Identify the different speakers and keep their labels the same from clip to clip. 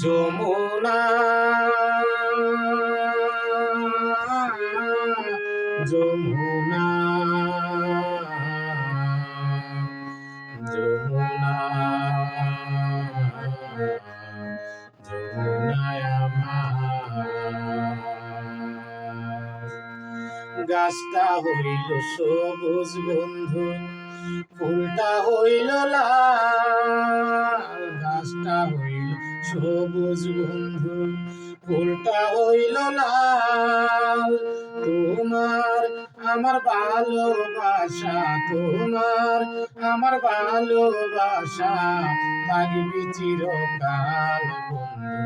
Speaker 1: যমুনা যমুনা যমুনা যমুনায় আমার গাছটা হইল সবুজ বন্ধু, ফুলটা হইল লাল। গাছটা হইল সবুজ বন্ধু, ফুলটা হইল লাল। তোমার আমার ভালোবাসা, তোমার আমার ভালোবাসা থাকবে চিরকাল বন্ধু,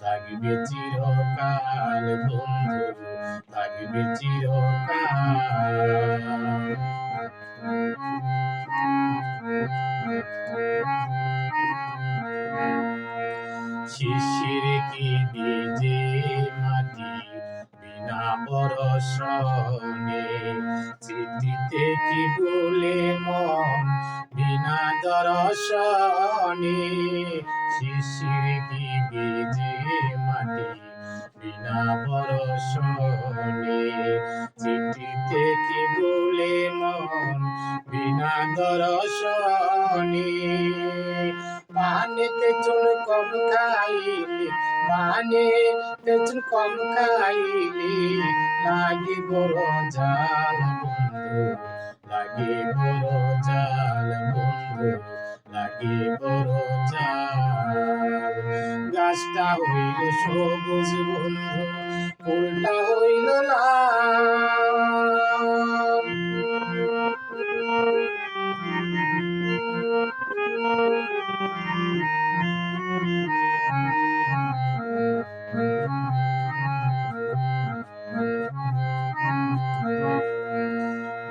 Speaker 1: থাকবে চিরকাল বন্ধু, থাকবে চিরকাল। শিশির কি ভিজে মাটি বিনা বরষণে, চিঠিতে কি বলে মন বিনা দর্শনে। শিশির কি ভিজে মাটি বিনা বরষণে, চিঠিতে কি বলে মন বিনা দর্শনে। পানিতে চুন কম খাইলে, পানিতে চুন কম খাইলে লাগে বড় জাল বন্ধু, লাগে বড় জাল বন্ধু, লাগে বড় জাল। গাছটা হইল সবুজ বন্ধু, ফুলটা হইল লাল।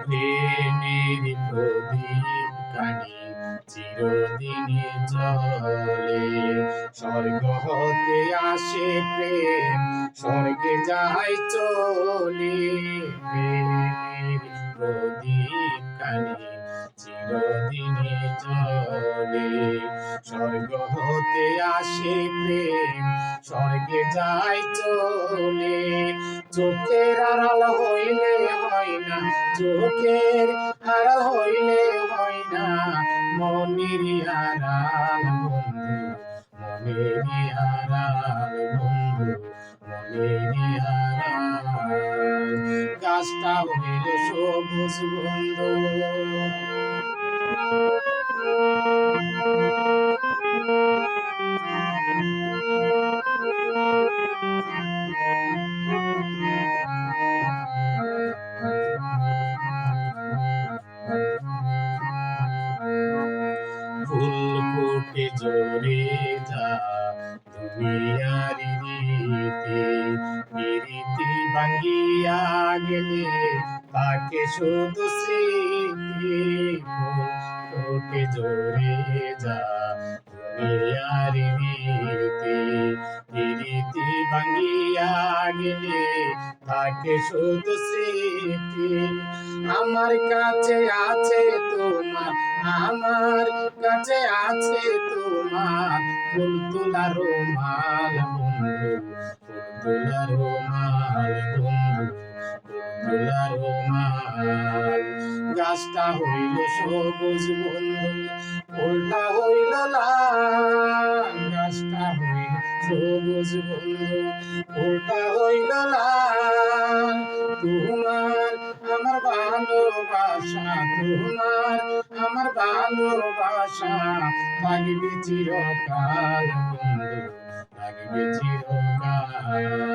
Speaker 1: প্রেমের প্রদীপ কানি চিরদিনই জ্বলে, স্বর্গ হতে আসে প্রেম, স্বর্গে যায় চলে। প্রেমের প্রদীপ কানি চিরদিনই জ্বলে, স্বর্গ হতে আসে প্রেম, স্বর্গে যায় চলে। চোখের আড়াল হইলে হয় না, চোখের আড়াল হইলে হয় না মনের আড়াল বন্ধু, মনের আড়াল বন্ধু, মনের আড়াল। গাছটা হইল সবুজ বন্ধু। ফুল ফুটে ঝরে যা দুনিয়ার রীতি, রীতি ভাঙ্গিয়া গেলে তাকে শুধু স্মৃতি। ফুল ফুটে ঝরে যা দুনিয়ার রীতি, রীতি ভাঙ্গিয়া গেলে তাকে শুধু স্মৃতি। আমার কাছে আছে তোমার, আমার কাছে আছে তোমার ফুল তোলা রুমাল বন্ধু, ফুল তোলা রুমাল বন্ধু, ফুল তোলা রুমাল। গাছটা হইল সবুজ বন্ধু, ফুলটা হইল লাল। গাছটা হইল সবুজ বন্ধু, ফুলটা হইল লাল। তোমার আমার ভালোবাসা, তোমার আমার ভালোবাসা থাকবে চিরকাল বন্ধু, থাকবে চিরকাল।